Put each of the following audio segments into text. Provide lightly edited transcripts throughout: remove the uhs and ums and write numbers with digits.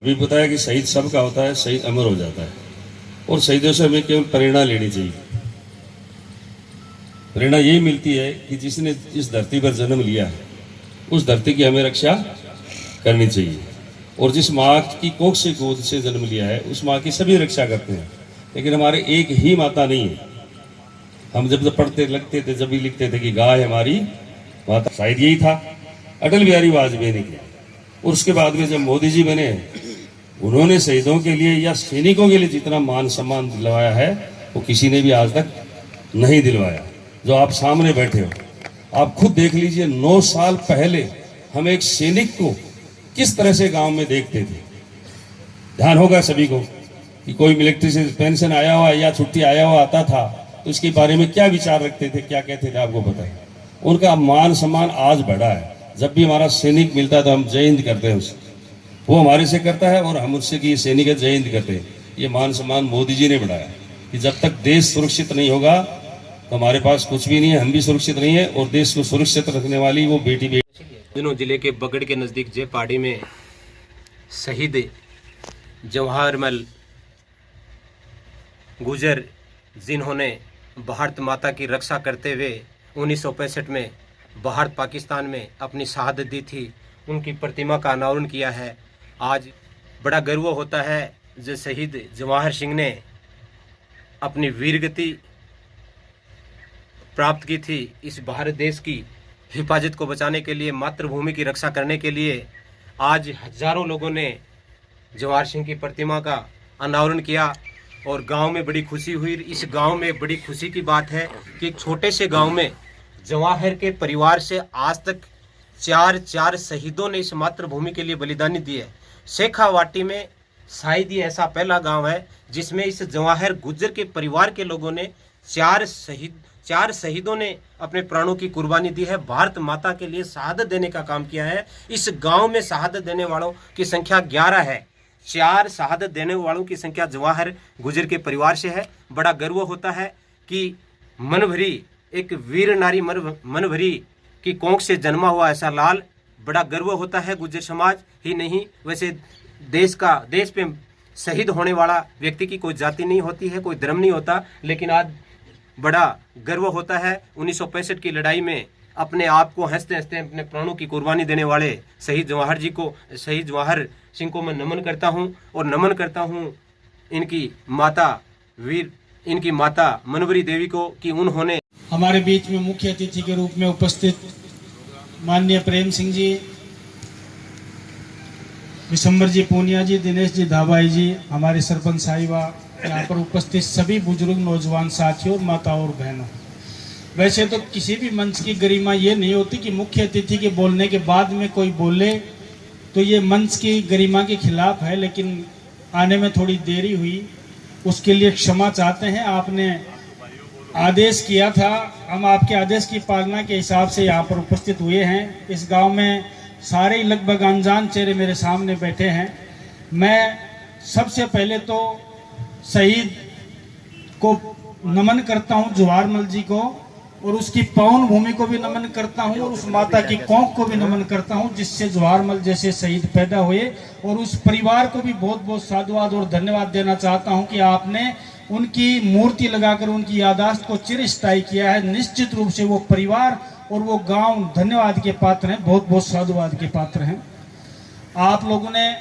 भी पता है कि शहीद सबका होता है, शहीद अमर हो जाता है और शहीदों से हमें केवल प्रेरणा लेनी चाहिए। प्रेरणा यही मिलती है कि जिसने इस धरती पर जन्म लिया है उस धरती की हमें रक्षा करनी चाहिए, और जिस माँ की कोख से गोद से जन्म लिया है उस माँ की सभी रक्षा करते हैं, लेकिन हमारे एक ही माता नहीं है। हम जब पढ़ते लगते थे जब भी लिखते थे कि गाय हमारी माता, शायद यही था अटल बिहारी वाजपेयी ने किया। और उसके बाद में जब मोदी जी बने उन्होंने शहीदों के लिए या सैनिकों के लिए जितना मान सम्मान दिलवाया है वो किसी ने भी आज तक नहीं दिलवाया। जो आप सामने बैठे हो, आप खुद देख लीजिए 9 साल पहले हम एक सैनिक को किस तरह से गांव में देखते थे। ध्यान होगा सभी को कि कोई मिलिट्री से पेंशन आया हुआ या छुट्टी आया हुआ आता था तो इसके बारे में क्या विचार रखते थे, क्या कहते थे, आपको पता है। उनका मान सम्मान आज बढ़ा है। जब भी हमारा सैनिक मिलता है तो हम जय हिंद करते हैं उससे, वो हमारे से करता है और हम उससे कि सैनिक जय हिंद करते हैं। ये मान सम्मान मोदी जी ने बढ़ाया कि जब तक देश सुरक्षित नहीं होगा तो हमारे पास कुछ भी नहीं है, हम भी सुरक्षित नहीं है। और देश को सुरक्षित रखने वाली वो बेटी दिनों जिले के बगड़ के नज़दीक जय पहाड़ी में शहीद जवाहरमल गुजर, जिन्होंने भारत माता की रक्षा करते हुए 1965 में भारत पाकिस्तान में अपनी शहादत दी थी, उनकी प्रतिमा का अनावरण किया है। आज बड़ा गर्व होता है जो शहीद जवाहर सिंह ने अपनी वीरगति प्राप्त की थी इस भारत देश की हिफाजत को बचाने के लिए, मातृभूमि की रक्षा करने के लिए। आज हजारों लोगों ने जवाहर सिंह की प्रतिमा का अनावरण किया और गांव में बड़ी खुशी हुई। इस गांव में बड़ी खुशी की बात है कि एक छोटे से गांव में जवाहर के परिवार से आज तक चार शहीदों ने इस मातृभूमि के लिए बलिदानी दी है। शेखावाटी में शायद ये ऐसा पहला गांव है जिसमें इस जवाहर गुजर के परिवार के लोगों ने चार शहीदों ने अपने प्राणों की कुर्बानी दी है, भारत माता के लिए शहादत देने का काम किया है। इस गांव में शहादत देने वालों की संख्या 11 है। 4 शहादत देने वालों की संख्या जवाहर गुजर के परिवार से है। बड़ा गर्व होता है कि मनभरी एक वीर नारी मनभरी की कोख से जन्मा हुआ ऐसा लाल, बड़ा गर्व होता है। गुजर समाज ही नहीं, वैसे देश पे शहीद होने वाला व्यक्ति की कोई जाति नहीं होती है, कोई धर्म नहीं होता, लेकिन आज बड़ा गर्व होता है 1965 की लड़ाई में अपने आप को हंसते हंसते अपने प्राणों की कुर्बानी देने वाले शहीद जवाहर सिंह को मैं नमन करता हूं, और नमन करता हूं इनकी माता मनोहरी देवी को कि उन्होंने हमारे बीच में मुख्य अतिथि के रूप में उपस्थित माननीय प्रेम सिंह जी, विशंबर जी पूनिया जी, दिनेश जी धाबाई जी, हमारे सरपंच साहिबा, यहाँ पर उपस्थित सभी बुजुर्ग नौजवान साथियों और माताओं और बहनों। वैसे तो किसी भी मंच की गरिमा ये नहीं होती कि मुख्य अतिथि के बोलने के बाद में कोई बोले, तो ये मंच की गरिमा के खिलाफ है, लेकिन आने में थोड़ी देरी हुई, उसके लिए क्षमा चाहते हैं। आपने आदेश किया था, हम आपके आदेश की पालना के हिसाब से यहाँ पर उपस्थित हुए हैं। इस गांव में सारे लगभग अनजान चेहरे मेरे सामने बैठे हैं। मैं सबसे पहले तो शहीद को नमन करता हूँ, जवाहरमल जी को, और उसकी पावन भूमि को भी नमन करता हूँ, और उस माता की कोख को भी नमन करता हूँ जिससे जवाहरमल जैसे शहीद पैदा हुए। और उस परिवार को भी बहुत बहुत साधुवाद और धन्यवाद देना चाहता हूँ कि आपने उनकी मूर्ति लगाकर उनकी यादाश्त को चिरस्थायी किया है। निश्चित रूप से वो परिवार और वो गांव धन्यवाद के पात्र हैं, बहुत बहुत साधुवाद के पात्र हैं। आप लोगों ने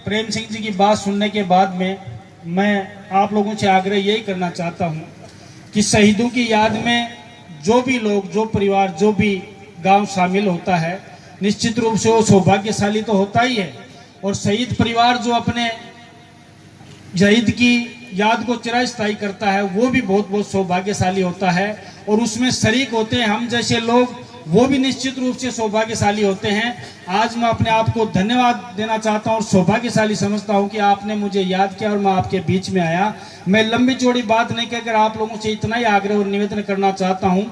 प्रेम सिंह जी की बात सुनने के बाद में मैं आप लोगों से आग्रह यही करना चाहता हूं कि शहीदों की याद में जो भी लोग, जो परिवार, जो भी गांव शामिल होता है, निश्चित रूप से वो सौभाग्यशाली तो होता ही है। और शहीद परिवार जो अपने शहीद की याद को चिरस्थायी करता है वो भी बहुत बहुत सौभाग्यशाली होता है, और उसमें शरीक होते हैं हम जैसे लोग, वो भी निश्चित रूप से सौभाग्यशाली होते हैं। आज मैं अपने आप को धन्यवाद देना चाहता हूं और सौभाग्यशाली समझता हूं कि आपने मुझे याद किया और मैं आपके बीच में आया। मैं लंबी चौड़ी बात नहीं कहकर आप लोगों से इतना ही आग्रह और निवेदन करना चाहता हूं,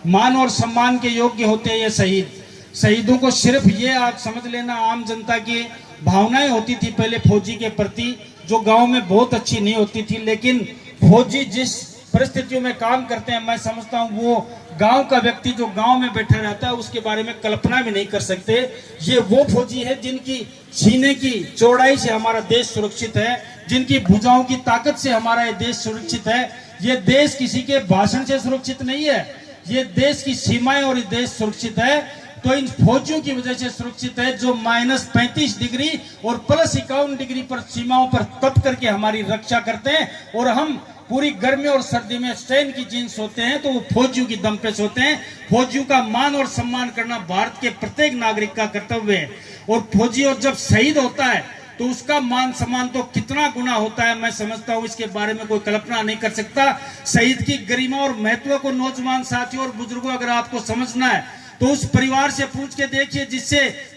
मान और सम्मान के योग्य होते हैं ये शहीद। शहीदों को सिर्फ ये आप समझ लेना, आम जनता की भावनाएं होती थी पहले फौजी के प्रति, जो गाँव में बहुत अच्छी नहीं होती थी, लेकिन फौजी जिस परिस्थितियों में काम करते हैं, मैं समझता हूँ वो गांव का व्यक्ति जो गांव में बैठा रहता है उसके बारे में कल्पना भी नहीं कर सकते। ये वो फौजी है जिनकी सीने की चौड़ाई से हमारा देश सुरक्षित है, जिनकी भुजाओं की ताकत से हमारा ये देश सुरक्षित है। ये देश किसी के भाषण से सुरक्षित नहीं है, ये देश की सीमाएं और ये देश सुरक्षित है तो इन फौजियों की वजह से सुरक्षित है, जो -35 डिग्री और +51 डिग्री पर सीमाओं पर तप करके हमारी रक्षा करते हैं। और हम पूरी गर्मी और सर्दी में स्टैन की जीन्स होते हैं तो वो फौजियों की दम पे सोते हैं। फौजियों का मान और सम्मान करना भारत के प्रत्येक नागरिक का कर्तव्य है। और फौजी और जब शहीद होता है तो उसका मान सम्मान तो कितना गुना होता है, मैं समझता हूँ इसके बारे में कोई कल्पना नहीं कर सकता। शहीद की गरिमा और महत्व को नौजवान साथियों और बुजुर्गों अगर आपको समझना है तो उस परिवार से पूछ के देखिए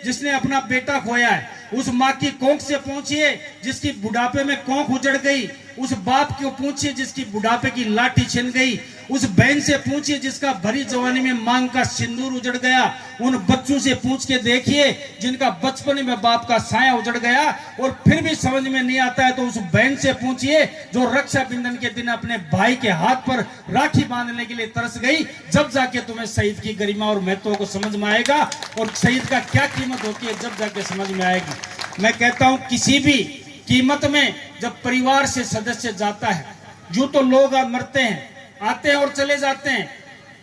जिसने अपना बेटा खोया है, उस माँ की कोख से पूछिए जिसकी बुढ़ापे में कोख उजड़ गई, उस बाप को पूछिए जिसकी बुढ़ापे की लाठी छिन गई, उस बहन से पूछिए जिसका भरी जवानी में मांग का सिंदूर उजड़ गया, उन बच्चों से पूछ के देखिए जिनका बचपन में बाप का साया उजड़ गया और फिर भी समझ में नहीं आता है तो उस बहन से पूछिए जो रक्षा बंधन के दिन अपने भाई के हाथ पर राखी बांधने के लिए तरस गई। जब जाके तुम्हें शहीद की गरिमा और महत्व को समझ में आएगा और शहीद का क्या कीमत होती है जब जाके समझ में आएगी। मैं कहता हूं किसी भी कीमत में जब परिवार से सदस्य जाता है, यूं तो लोग मरते हैं, आते हैं और चले जाते हैं,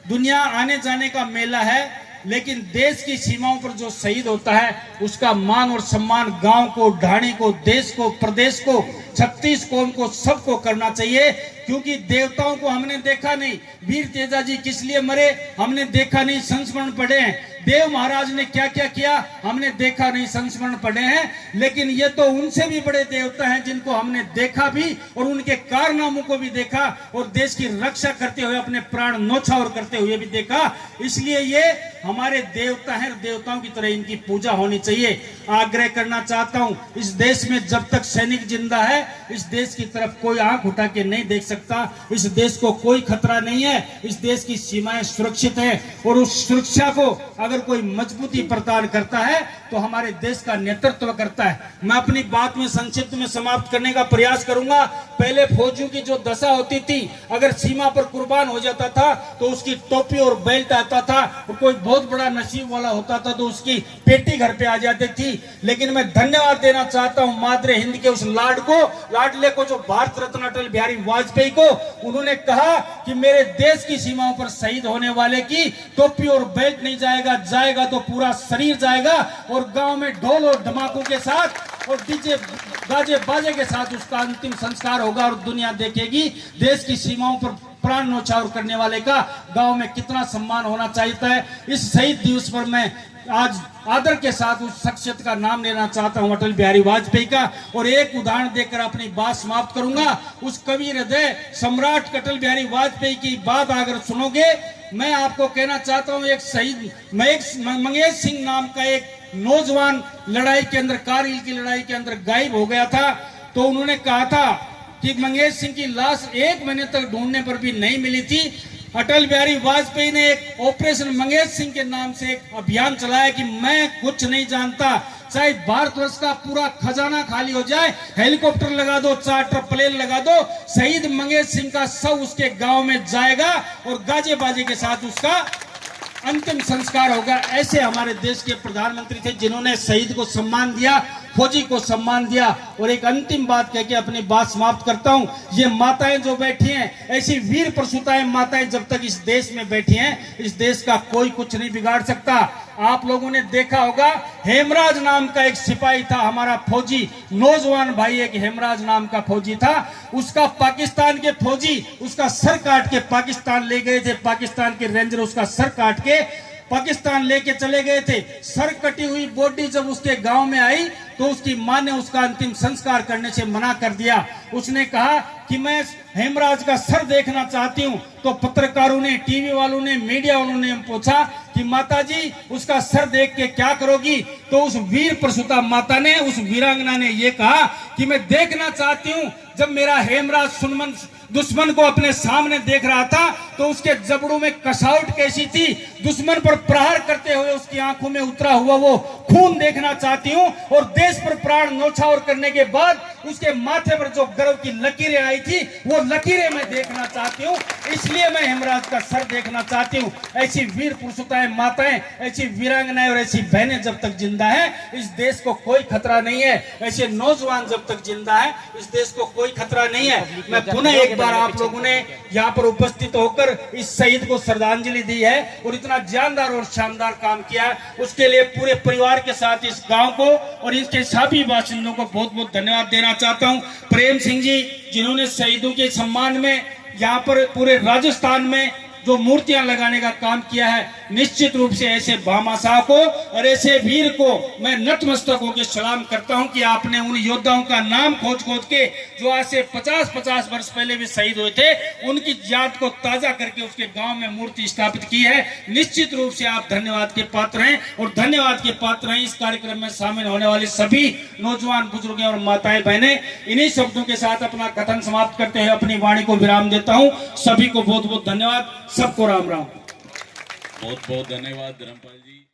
दुनिया आने जाने का मेला है, लेकिन देश की सीमाओं पर जो शहीद होता है उसका मान और सम्मान गांव को, ढाणी को, देश को, प्रदेश को, 36 कौम को, सबको करना चाहिए। क्योंकि देवताओं को हमने देखा नहीं, वीर तेजा जी किस लिए मरे हमने देखा नहीं, संस्मरण पढ़े हैं। देव महाराज ने क्या क्या किया हमने देखा नहीं, संस्मरण पढ़े हैं। लेकिन ये तो उनसे भी बड़े देवता हैं जिनको हमने देखा भी और उनके कारनामों को भी देखा और देश की रक्षा करते हुए अपने प्राण न्योछावर करते हुए भी देखा। इसलिए ये हमारे देवता हैं, देवताओं की तरह इनकी पूजा होनी चाहिए। आग्रह करना चाहता हूं, इस देश में जब तक सैनिक जिंदा है इस देश की तरफ कोई आंख उठा के नहीं देख सकता। इस देश को कोई खतरा नहीं है, इस देश की सीमाएं सुरक्षित हैं और उस सुरक्षा को अगर कोई मजबूती प्रदान करता है तो हमारे देश का नेतृत्व करता है। मैं अपनी बात में संक्षिप्त में समाप्त करने का प्रयास करूंगा। पहले फौजियों की जो दशा होती थी, अगर सीमा पर कुर्बान हो जाता था तो उसकी टोपी और बेल्ट आता था और कोई बहुत बड़ा नसीब वाला होता था तो उसकी पेटी घर पे आ जाती थी। लेकिन मैं धन्यवाद देना चाहता हूं मातृ हिंद के उस लाडले को जो भारत रत्न अटल बिहारी वाजपेयी को, उन्होंने कहा कि मेरे देश की सीमाओं पर शहीद होने वाले की टोपी और बेल्ट नहीं जाएगा तो पूरा शरीर जाएगा और गांव में ढोल और धमाकों के साथ और डीजे गाजे बाजे के साथ उसका अंतिम संस्कार होगा और दुनिया देखेगी देश की सीमाओं पर प्राण न्योछावर करने वाले का गांव में कितना सम्मान होना चाहिए है। इस शहीद दिवस पर मैं आज आदर के साथ उस शख्सियत का नाम लेना चाहता हूं, अटल बिहारी वाजपेयी का, और एक उदाहरण देकर अपनी बात समाप्त करूंगा। उस कवि हृदय सम्राट अटल बिहारी वाजपेयी की बात अगर सुनोगे, मैं आपको कहना चाहता हूं एक शहीद मंगेश सिंह नाम का एक नौजवान लड़ाई के अंदर, कारगिल की लड़ाई के अंदर गायब हो गया था। तो उन्होंने कहा था कि मंगेश सिंह की लाश 1 महीने तक ढूंढने पर भी नहीं मिली थी। अटल बिहारी वाजपेयी ने एक ऑपरेशन मंगेश सिंह के नाम से एक अभियान चलाया कि मैं कुछ नहीं जानता, चाहे भारतवर्ष का पूरा खजाना खाली हो जाए, हेलीकॉप्टर लगा दो, चार्टर प्लेन लगा दो, शहीद मंगेश सिंह का शव उसके गांव में जाएगा और गाजे बाजे के साथ उसका अंतिम संस्कार होगा। ऐसे हमारे देश के प्रधानमंत्री थे जिन्होंने शहीद को सम्मान दिया, फौजी को सम्मान दिया। और एक अंतिम बात कह के अपनी बात समाप्त करता हूं, ये माताएं जो बैठी हैं, ऐसी वीर प्रसूताएं माताएं जब तक इस देश में बैठी हैं, इस देश का कोई कुछ नहीं बिगाड़ सकता। आप लोगों ने देखा होगा हेमराज नाम का एक सिपाही था, हमारा फौजी, नौजवान भाई, एक हेमराज नाम का फौजी था। उसका पाकिस्तान के फौजी उसका सर काट के पाकिस्तान ले गए थे, पाकिस्तान के रेंजर उसका सर काट के पाकिस्तान लेके चले गए थे। सर कटी हुई बॉडी जब उसके गांव में आई तो उसकी मां ने उसका अंतिम संस्कार करने से मना कर दिया। उसने कहा कि मैं हेमराज का सर देखना चाहती हूं। तो पत्रकारों ने, टीवी वालों ने, मीडिया वालों ने पूछा कि माताजी उसका सर देख के क्या करोगी? तो उस वीर प्रसूता माता ने, उस वीरांगना ने ये कहा कि मैं देखना चाहती हूं जब मेरा हेमराज दुश्मन को अपने सामने देख रहा था तो उसके जबड़ों में कसावट कैसी थी, दुश्मन पर प्रहार करते हुए उसकी आंखों में उतरा हुआ वो खून देखना चाहती हूँ। और देश पर प्राण न्यौछावर करने के बाद उसके माथे पर जो गर्व की लकीरें आई थी वो लकीरें मैं देखना चाहती हूँ। इसलिए मैं हेमराज का सर देखना चाहती हूँ। ऐसी वीर पुरुषताएं, माताएं, ऐसी वीरांगनाएं और ऐसी बहनें जब तक जिंदा है इस देश को कोई खतरा नहीं है। ऐसे नौजवान जब तक जिंदा है इस देश को कोई खतरा नहीं है। मैं पुनः एक बार आप लोगों ने यहाँ पर उपस्थित होकर इस शहीद को श्रद्धांजलि दी है और इतना जानदार और शानदार काम किया है, उसके लिए पूरे परिवार के साथ इस गांव को और इसके सभी बाशिंदों को बहुत बहुत धन्यवाद देना चाहता हूं। प्रेम सिंह जी जिन्होंने शहीदों के सम्मान में यहाँ पर पूरे राजस्थान में जो मूर्तियां लगाने का काम किया है, निश्चित रूप से ऐसे भामाशाह को और ऐसे वीर को मैं नतमस्तक होकर सलाम करता हूं कि आपने उन योद्धाओं का नाम खोज खोज के जो आज से 50-50 वर्ष पहले भी शहीद हुए थे उनकी याद को ताजा करके उसके गांव में मूर्ति स्थापित की है। निश्चित रूप से आप धन्यवाद के पात्र हैं और धन्यवाद के पात्र हैं इस कार्यक्रम में शामिल होने वाले सभी नौजवान बुजुर्ग और माताएं बहनें। इन्हीं शब्दों के साथ अपना कथन समाप्त करते हुए अपनी वाणी को विराम देता हूं। सभी को बहुत बहुत धन्यवाद, सबको राम राम। बहुत बहुत धन्यवाद धर्मपाल जी।